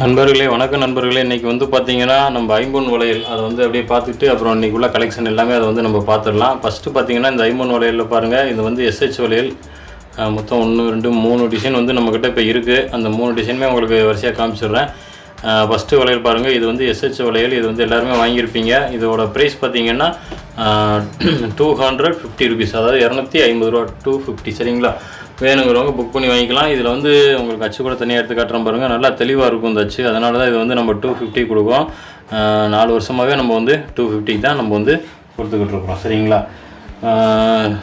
நண்பர்களே வணக்கம் நண்பர்களே. இன்றைக்கி வந்து பார்த்திங்கன்னா நம்ம ஐம்பொன் வளையல் அதை வந்து அப்படியே பார்த்துட்டு அப்புறம் இன்றைக்கி உள்ள கலெக்ஷன் எல்லாமே அதை வந்து நம்ம பார்த்துடலாம். ஃபஸ்ட்டு பார்த்திங்கன்னா இந்த ஐம்பொன் வளையலில் பாருங்கள், இது வந்து எஸ்ஹெச் வளையல். மொத்தம் 1 2 3 டிசைன் வந்து நம்மக்கிட்ட இப்போ இருக்குது. அந்த 3 டிசைனுமே உங்களுக்கு வரிசையாக காமிச்சிடுறேன். ஃபஸ்ட்டு வளையல் பாருங்கள், இது வந்து எஸ்ஹெச் வளையல். இது வந்து எல்லாருமே வாங்கியிருப்பீங்க. இதோட ப்ரைஸ் பார்த்திங்கன்னா 250 ருபீஸ், அதாவது 250 ரூபா, 250. சரிங்களா? வேணுங்கிறவங்க புக் பண்ணி வாங்கிக்கலாம். இதில் வந்து உங்களுக்கு அச்சு கூட தனியாக எடுத்து காட்டுறோம் பாருங்கள், நல்லா தெளிவாக இருக்கும் இந்த அச்சு. அதனால தான் இது வந்து நம்ம 250 கொடுக்குறோம். 4 வருஷமாகவே நம்ம வந்து 250 தான் நம்ம வந்து கொடுத்துக்கிட்டு இருக்கிறோம். சரிங்களா?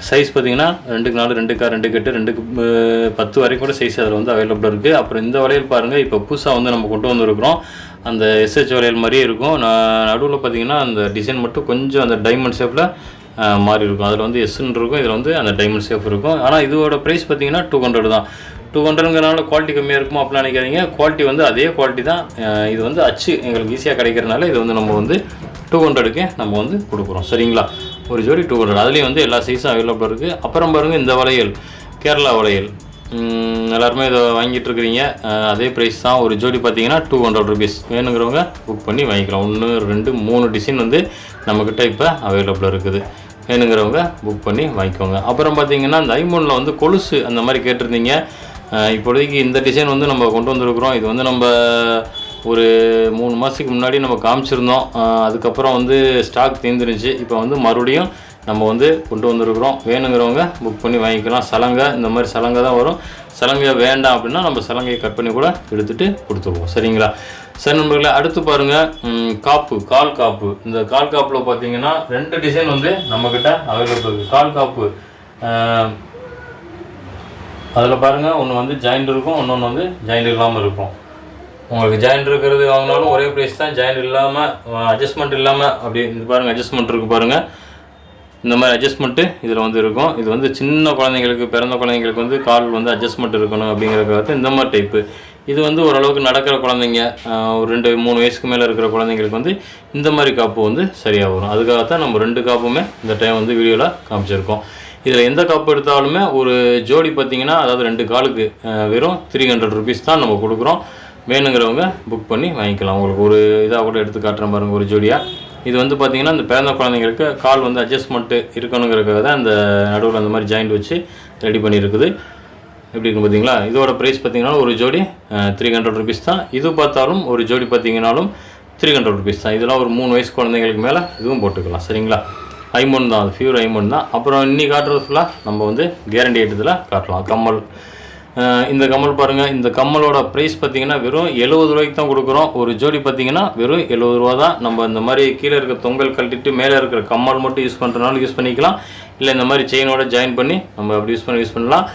சைஸ் பார்த்திங்கன்னா 2x 4, 2x 2x 8, 2x10 வரைக்கும் கூட சைஸ் அதில் வந்து அவைலபிளாக இருக்குது. அப்புறம் இந்த வளையல் பாருங்கள், இப்போ புதுசாக வந்து நம்ம கொண்டு வந்துருக்கிறோம். அந்த எஸ்ஹெச் வளையல் மாதிரியே இருக்கும். நடுவில் பார்த்திங்கன்னா அந்த டிசைன் மட்டும் கொஞ்சம் அந்த டைமண்ட் ஷேப்பில் மாறி இருக்கும். அதில் வந்து எஸ்ன்னு இருக்கும், இதில் வந்து அந்த டைமண்ட் ஷேப் இருக்கும். ஆனால் இதோட ப்ரைஸ் பார்த்திங்கன்னா 200 தான். 200ங்கிறனால குவாலிட்டி கம்மியாக இருக்குமோ அப்படிலாம் நினைக்காதீங்க. குவாலிட்டி வந்து அதே குவாலிட்டி தான். இது வந்து அச்சு எங்களுக்கு ஈஸியாக கிடைக்கிறனால இது வந்து நம்ம வந்து 200க்கு நம்ம வந்து கொடுக்குறோம். சரிங்களா? ஒரு ஜோடி 200. அதுலேயும் வந்து எல்லா சைஸும் அவைலபிளாக இருக்குது. அப்புறம் பாருங்கள், இந்த வளையல் கேரளா வளையல் எல்லாருமே இதை வாங்கிட்டு இருக்கிறீங்க. அதே ப்ரைஸ் தான். ஒரு ஜோடி பார்த்திங்கன்னா 200 ருபீஸ். வேணுங்கிறவங்க புக் பண்ணி வாங்கிக்கலாம். 1 2 3 டிசைன் வந்து நம்மக்கிட்ட இப்போ அவைலபிளாக இருக்குது. வேணுங்கிறவங்க புக் பண்ணி வாங்கிக்கோங்க. அப்புறம் பார்த்திங்கன்னா இந்த ஐம்பொனில் வந்து கொலுசு அந்த மாதிரி கேட்டிருந்தீங்க. இப்போதைக்கு இந்த டிசைன் வந்து நம்ம கொண்டு வந்திருக்கிறோம். இது வந்து நம்ம ஒரு 3 மாதத்துக்கு முன்னாடி நம்ம காமிச்சிருந்தோம். அதுக்கப்புறம் வந்து ஸ்டாக் தீர்ந்துருந்துச்சு. இப்போ வந்து மறுபடியும் நம்ம வந்து கொண்டு வந்திருக்கிறோம். வேணுங்கிறவங்க புக் பண்ணி வாங்கிக்கலாம். சலங்கை இந்த மாதிரி சலங்கை தான் வரும். சலங்கை வேண்டாம் அப்படின்னா நம்ம சலங்கையை கட் பண்ணி கூட எடுத்துகிட்டு கொடுத்துருவோம். சரிங்களா? சரி நண்பர்களே, அடுத்து பாருங்கள், காப்பு, கால் காப்பு. இந்த கால் காப்பில் பார்த்தீங்கன்னா 2 டிசைன் வந்து நம்மக்கிட்ட அவைலபிள் இருக்குது. கால் காப்பு அதில் பாருங்கள், ஒன்று வந்து ஜாயிண்ட் இருக்கும், இன்னொன்று வந்து ஜாயிண்ட் இல்லாமல் இருக்கும். உங்களுக்கு ஜாயிண்ட் இருக்கிறது வாங்கினாலும் ஒரே ப்ரைஸ் தான். ஜாயிண்ட் இல்லாமல், அட்ஜஸ்ட்மெண்ட் இல்லாமல் அப்படி இது பாருங்கள், அட்ஜஸ்ட்மெண்ட் இருக்குது பாருங்கள். இந்த மாதிரி அட்ஜஸ்ட்மெண்ட்டு இதில் வந்து இருக்கும். இது வந்து சின்ன குழந்தைங்களுக்கு, பிறந்த குழந்தைங்களுக்கு வந்து கால் வந்து அட்ஜஸ்ட்மெண்ட் இருக்கணும் அப்படிங்கிறதுக்காக இந்த மாதிரி டைப்பு. இது வந்து ஓரளவுக்கு நடக்கிற குழந்தைங்க, ஒரு 2 3 வயசுக்கு மேலே இருக்கிற குழந்தைங்களுக்கு வந்து இந்த மாதிரி காப்பு வந்து சரியாக வரும். அதுக்காகத்தான் நம்ம 2 காப்புமே இந்த டைம் வந்து வீடியோவில் காமிச்சிருக்கோம். இதில் எந்த காப்பு எடுத்தாலுமே ஒரு ஜோடி பார்த்திங்கன்னா, அதாவது 2 காலுக்கு வெறும் 300 ருபீஸ் தான் நம்ம கொடுக்குறோம். வேணுங்கிறவங்க புக் பண்ணி வாங்கிக்கலாம். உங்களுக்கு ஒரு இதாக கூட எடுத்து காட்டுறேன் பாருங்கள், ஒரு ஜோடியாக. இது வந்து பார்த்திங்கன்னா இந்த பிறந்த குழந்தைங்களுக்கு கால் வந்து அட்ஜஸ்ட்மெண்ட்டு இருக்கணுங்கிறதுக்காக தான் இந்த நடுவில் அந்த மாதிரி ஜாயிண்ட் வச்சு ரெடி பண்ணியிருக்குது. எப்படி இருக்கும் பார்த்தீங்களா? இதோட ப்ரைஸ் பார்த்திங்கன்னா ஒரு ஜோடி 300 ருபீஸ் தான். இது பார்த்தாலும் ஒரு ஜோடி பார்த்திங்கனாலும் 300 ருபீஸ் தான். இதெல்லாம் ஒரு 3 வயசு குழந்தைங்களுக்கு மேலே இதுவும் போட்டுக்கலாம். சரிங்களா? ஐம்பொன் தான், அது பியூர் ஐம்பொன் தான். அப்புறம் இன்னைக்கு காட்டுறது ஃபுல்லாக நம்ம வந்து கேரண்டி ஐட்டத்தில் காட்டலாம். கம்மல், இந்த கம்மல் பாருங்கள். இந்த கம்மலோட ப்ரைஸ் பார்த்திங்கன்னா வெறும் 70 ரூபாய்க்கு தான் கொடுக்குறோம். ஒரு ஜோடி பார்த்திங்கன்னா வெறும் 70 ரூபா தான். நம்ம இந்த மாதிரி கீழே இருக்க தொங்கல் கழட்டிட்டு மேலே இருக்கிற கம்மல் மட்டும் யூஸ் பண்ணுறதுனால யூஸ் பண்ணிக்கலாம். இல்லை இந்த மாதிரி செயினோட ஜாயின் பண்ணி நம்ம அப்படி யூஸ் பண்ணலாம்.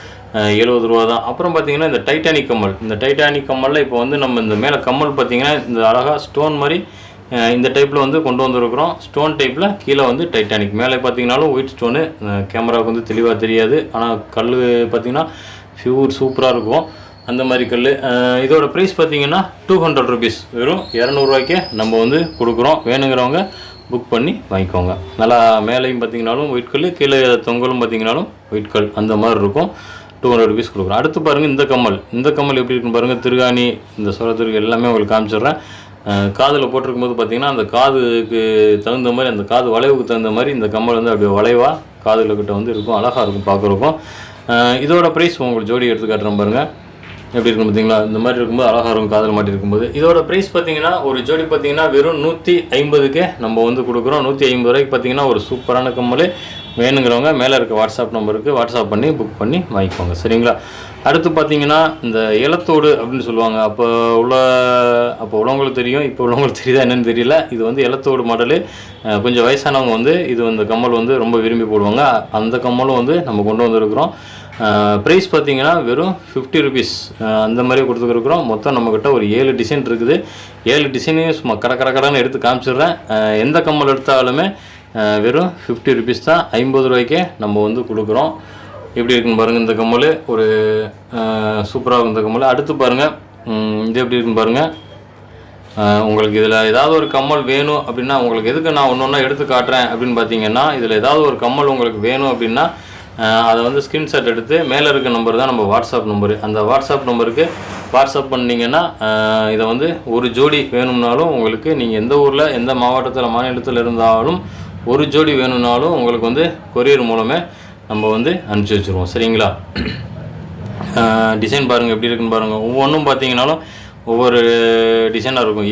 70 ரூபா தான். அப்புறம் பார்த்திங்கன்னா இந்த டைட்டானிக் கம்மல். இந்த டைட்டானிக் கம்மலில் இப்போ வந்து நம்ம இந்த மேலே கம்மல் பார்த்திங்கன்னா இந்த அழகாக ஸ்டோன் மாதிரி இந்த டைப்பில் வந்து கொண்டு வந்திருக்கிறோம். ஸ்டோன் டைப்பில் கீழே வந்து டைட்டானிக், மேலே பார்த்திங்கனாலும் ஒயிட் ஸ்டோனு. கேமராவுக்கு வந்து தெளிவாக தெரியாது, ஆனால் கல் பார்த்திங்கன்னா பியூர் சூப்பராக இருக்கும். அந்த மாதிரி கல். இதோட ப்ரைஸ் பார்த்திங்கன்னா 200 ருபீஸ். வெறும் 200 ரூபாய்க்கே நம்ம வந்து கொடுக்குறோம். வேணுங்கிறவங்க புக் பண்ணி வாங்கிக்கோங்க. நல்லா மேலேயும் பார்த்திங்கனாலும் ஒயிட் கல், கீழே தொங்கலும் பார்த்திங்கனாலும் ஒயிட் கல், அந்த மாதிரி இருக்கும். 200 ருபீஸ் கொடுக்குறோம். அடுத்து பாருங்கள், இந்த கம்மல். இந்த கம்மல் எப்படி இருக்குன்னு பாருங்கள். திருகாணி, இந்த சோளத்திற்கு எல்லாமே உங்களுக்கு காமிச்சிடுறேன். காதில் போட்டிருக்கும் போது பார்த்திங்கன்னா அந்த காதுக்கு தகுந்த மாதிரி, அந்த காது வளைவுக்கு தகுந்த மாதிரி இந்த கம்மல் வந்து அப்படியே வளைவாக காதுகிட்ட வந்து இருக்கும். அழகாக இருக்கும் பார்க்குறக்கும். இதோட ப்ரைஸ் உங்களுக்கு ஜோடி எடுத்து காட்டுறோம் பாருங்கள், எப்படி இருக்கும் பார்த்தீங்களா? இந்த மாதிரி இருக்கும்போது அழகாக இருக்கும் காதில் மாட்டி இருக்கும்போது. இதோட ப்ரைஸ் பார்த்திங்கன்னா ஒரு ஜோடி பார்த்திங்கன்னா வெறும் 150க்கு நம்ம வந்து கொடுக்குறோம். 150 ரூபாய்க்கு பார்த்திங்கன்னா ஒரு சூப்பரான கம்மல். வேணுங்கிறவங்க மேலே இருக்க வாட்ஸ்அப் நம்பருக்கு வாட்ஸ்அப் பண்ணி புக் பண்ணி வாங்கிக்கோங்க. சரிங்களா? அடுத்து பார்த்திங்கன்னா இந்த இலத்தோடு அப்படின்னு சொல்லுவாங்க. அப்போ உள்ளவங்களுக்கு தெரியும், இப்போ உள்ளவங்களுக்கு தெரியுதா என்னென்னு தெரியல. இது வந்து இலத்தோடு மாடலு. கொஞ்சம் வயசானவங்க வந்து இது இந்த கம்மல் வந்து ரொம்ப விரும்பி போடுவாங்க. அந்த கம்மலும் வந்து நம்ம கொண்டு வந்திருக்கிறோம். ப்ரைஸ் பார்த்திங்கன்னா வெறும் 50 ருபீஸ் அந்த மாதிரி கொடுத்துருக்குறோம். மொத்தம் நம்மக்கிட்ட ஒரு 7 டிசைன் இருக்குது. 7 டிசைனையும் சும்மா கடைன்னு எடுத்து காமிச்சிடுறேன். எந்த கம்மல் எடுத்தாலுமே வெறும் 50 ருபீஸ் தான். 50 ரூபாய்க்கே நம்ம வந்து கொடுக்குறோம். எப்படி இருக்குன்னு பாருங்கள். இந்த கம்மல் ஒரு சூப்பராக இருக்கும் இந்த கம்மல். அடுத்து பாருங்கள், இது எப்படி இருக்குன்னு பாருங்கள். உங்களுக்கு இதில் ஏதாவது ஒரு கம்மல் வேணும் அப்படின்னா, உங்களுக்கு எதுக்கு நான் ஒன்று ஒன்றா எடுத்து காட்டுறேன் அப்படின்னு பார்த்தீங்கன்னா, இதில் ஏதாவது ஒரு கம்மல் உங்களுக்கு வேணும் அப்படின்னா அதை வந்து ஸ்க்ரீன்ஷாட் எடுத்து மேலே இருக்க நம்பர் தான் நம்ம வாட்ஸ்அப் நம்பரு. அந்த வாட்ஸ்அப் நம்பருக்கு வாட்ஸ்அப் பண்ணிங்கன்னா இதை வந்து ஒரு ஜோடி வேணும்னாலும் உங்களுக்கு நீங்கள் எந்த ஊரில் எந்த மாவட்டத்தில் மாநிலத்தில் இருந்தாலும் ஒரு ஜோடி வேணும்னாலும் உங்களுக்கு வந்து கொரியர் மூலமே நம்ம வந்து அனுப்பிச்சி வச்சுருவோம். சரிங்களா? டிசைன் பாருங்கள் எப்படி இருக்குன்னு பாருங்கள். ஒவ்வொன்றும் பார்த்தீங்கன்னாலும் ஒவ்வொரு டிசைனாக இருக்கும்.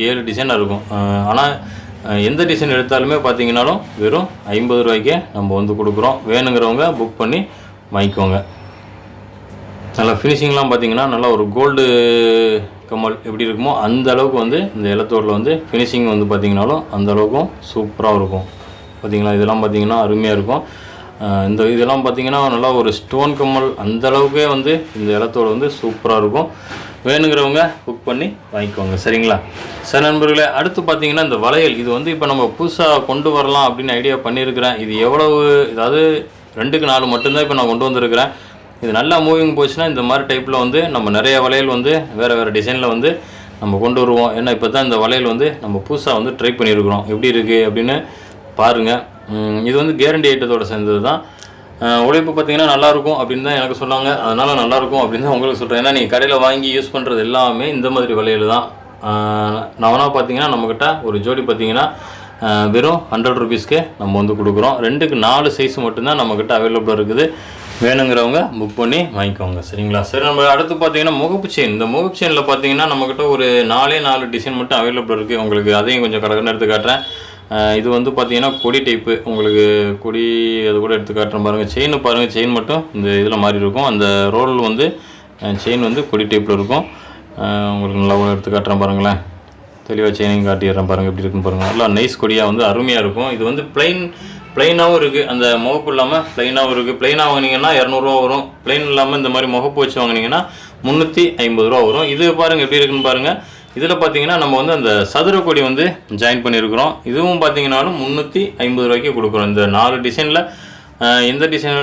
7 டிசைனாக இருக்கும். ஆனால் எந்த டிசைன் எடுத்தாலுமே பார்த்தீங்கன்னாலும் வெறும் 50 ரூபாய்க்கே நம்ம வந்து கொடுக்குறோம். வேணுங்கிறவங்க புக் பண்ணி வாங்கிக்கோங்க. நல்லா ஃபினிஷிங்லாம் பார்த்தீங்கன்னா நல்லா ஒரு கோல்டு கமல் எப்படி இருக்குமோ அந்த அளவுக்கு வந்து இந்த இலத்தோடில் வந்து ஃபினிஷிங் வந்து பார்த்தீங்கன்னாலும் அந்த அளவுக்கும் சூப்பராக இருக்கும். பார்த்தீங்களா? இதெல்லாம் பார்த்தீங்கன்னா அருமையாக இருக்கும். இதெல்லாம் பார்த்தீங்கன்னா நல்லா ஒரு ஸ்டோன் கம்மல் அந்த அளவுக்கே வந்து இந்த இலத்தோடு வந்து சூப்பராக இருக்கும். வேணுங்கிறவங்க புக் பண்ணி வாங்கிக்கோங்க. சரிங்களா? சரி நண்பர்களே, அடுத்து பார்த்தீங்கன்னா இந்த வளையல் இது வந்து இப்போ நம்ம புதுசாக கொண்டு வரலாம் அப்படின்னு ஐடியா பண்ணியிருக்கிறேன். இது எவ்வளவு, அதாவது 2க்கு 4 மட்டும்தான் இப்போ நான் கொண்டு வந்திருக்கிறேன். இது நல்லா மூவிங் போச்சுன்னா இந்த மாதிரி டைப்பில் வந்து நம்ம நிறைய வளையல் வந்து வேறு டிசைனில் வந்து நம்ம கொண்டு வருவோம். ஏன்னா இப்போ தான் இந்த வளையல் வந்து நம்ம புதுசாக வந்து ட்ரை பண்ணியிருக்கிறோம். எப்படி இருக்குது அப்படின்னு பாருங்கள். இது வந்து கேரண்டி ஐட்டத்தோடு சேர்ந்தது தான். உழைப்பு பார்த்திங்கன்னா நல்லாயிருக்கும் அப்படின்னு தான் எனக்கு சொன்னாங்க. அதனால் நல்லாயிருக்கும் அப்படின்னு தான் உங்களுக்கு சொல்கிறேன். ஏன்னா நீங்கள் கடையில் வாங்கி யூஸ் பண்ணுறது எல்லாமே இந்த மாதிரி வளையல் தான். நான் பார்த்தீங்கன்னா நம்மக்கிட்ட ஒரு ஜோடி பார்த்திங்கன்னா வெறும் 100 ரூபீஸ்க்கு நம்ம வந்து கொடுக்குறோம். 2க்கு 4 சைஸ் மட்டும்தான் நம்மக்கிட்ட அவைலபிளாக இருக்குது. வேணுங்கிறவங்க புக் பண்ணி வாங்கிக்கோங்க. சரிங்களா? சரி, நம்ம அடுத்து பார்த்தீங்கன்னா முகப்பு செயின். இந்த முகப்பு செயினில் பார்த்தீங்கன்னா நம்மக்கிட்ட ஒரு 4 டிசைன் மட்டும் அவைலபிள் இருக்குது. உங்களுக்கு அதையும் கொஞ்சம் கடற்கரை எடுத்து காட்டுறேன். இது வந்து பார்த்தீங்கன்னா கொடி டைப்பு. உங்களுக்கு கொடி அது கூட எடுத்து காட்டுறேன் பாருங்கள். செயின் பாருங்கள், செயின் மட்டும் இந்த இதில் மாதிரி இருக்கும். அந்த ரோல் வந்து செயின் வந்து கொடி டைப்பில் இருக்கும். உங்களுக்கு நல்லா கூட எடுத்து காட்டுறேன் பாருங்களேன். தெளிவாக செயினையும் காட்டிடுறேன் பாருங்கள் எப்படி இருக்குன்னு பாருங்கள். நல்லா நைஸ் கொடியாக வந்து அருமையாக இருக்கும். இது வந்து ப்ளைனாகவும் இருக்குது. அந்த முகப்பு இல்லாமல் ப்ளைனாகவும் இருக்குது. ப்ளைனாக வாங்கினீங்கன்னா 200 ரூபா வரும். ப்ளைன் இல்லாமல் இந்த மாதிரி முகப்பு வச்சு வாங்கினீங்கன்னா 350 ரூபா வரும். இது பாருங்கள் எப்படி இருக்குன்னு பாருங்கள். இதில் பார்த்தீங்கன்னா நம்ம வந்து அந்த சதுர கொடி வந்து ஜாயின் பண்ணியிருக்கிறோம். இதுவும் பார்த்தீங்கன்னாலும் 350 ரூபாய்க்கு கொடுக்குறோம். இந்த 4 டிசைனில் எந்த டிசைன்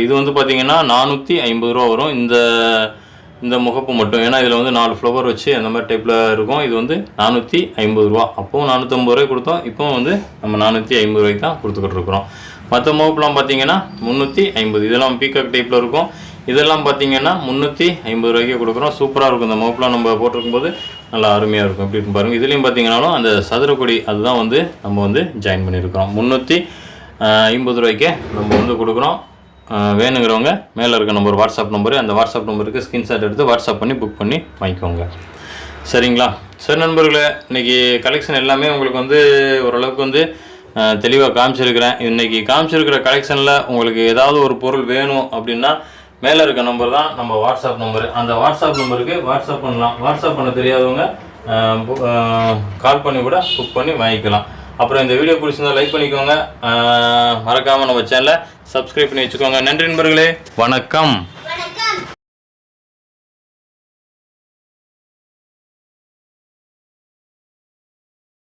இது வந்து பார்த்தீங்கன்னா 450 ரூபா வரும். இந்த முகப்பு மட்டும். ஏன்னா இதில் வந்து 4 ஃப்ளவர் வச்சு அந்த மாதிரி டைப்பில் இருக்கும். இது வந்து 450 ரூபா. அப்போவும் 450 ரூபாய்க்கு கொடுத்தோம். இப்போவும் வந்து நம்ம 450 ரூபாய்க்கு தான் கொடுத்துக்கிட்டு இருக்கிறோம். மற்ற முகப்புலாம் பார்த்தீங்கன்னா 350. இதெல்லாம் பீகாக் டைப்பில் இருக்கும். இதெல்லாம் பார்த்தீங்கன்னா 350 ரூபாய்க்கு கொடுக்குறோம். சூப்பராக இருக்கும். இந்த முகப்புலாம் நம்ம போட்டிருக்கும்போது நல்லா அருமையாக இருக்கும். எப்படி இருக்கும் பாருங்கள். இதுலேயும் பார்த்தீங்கன்னாலும் அந்த சதுரக்கொடி அதுதான் வந்து நம்ம வந்து ஜாயின் பண்ணியிருக்கிறோம். 350 ரூபாய்க்கு நம்ம வந்து கொடுக்குறோம். வேணுங்கிறவங்க மேலே இருக்க நம்பர் வாட்ஸ்அப் நம்பரு, அந்த வாட்ஸ்அப் நம்பருக்கு ஸ்க்ரீன்ஷாட் எடுத்து வாட்ஸ்அப் பண்ணி புக் பண்ணி வாங்கிக்கோங்க. சரிங்களா? சரி நண்பர்களே, இன்றைக்கி கலெக்ஷன் எல்லாமே உங்களுக்கு வந்து ஓரளவுக்கு வந்து தெளிவாக காமிச்சிருக்கிறேன். இன்றைக்கி காமிச்சிருக்கிற கலெக்ஷனில் உங்களுக்கு ஏதாவது ஒரு பொருள் வேணும் அப்படின்னா மேலே இருக்க நம்பர் தான் நம்ம வாட்ஸ்அப் நம்பரு. அந்த வாட்ஸ்அப் நம்பருக்கு வாட்ஸ்அப் பண்ணலாம். வாட்ஸ்அப் பண்ண தெரியாதவங்க கால் பண்ணி கூட புக் பண்ணி வாங்கிக்கலாம். அப்புறம் இந்த வீடியோ பிடிச்சிருந்தா லைக் பண்ணிக்கோங்க. மறக்காமல் நம்ம சேனலை சப்ஸ்கிரைப் பண்ணி வச்சுக்கோங்க. நன்றி நண்பர்களே, வணக்கம்.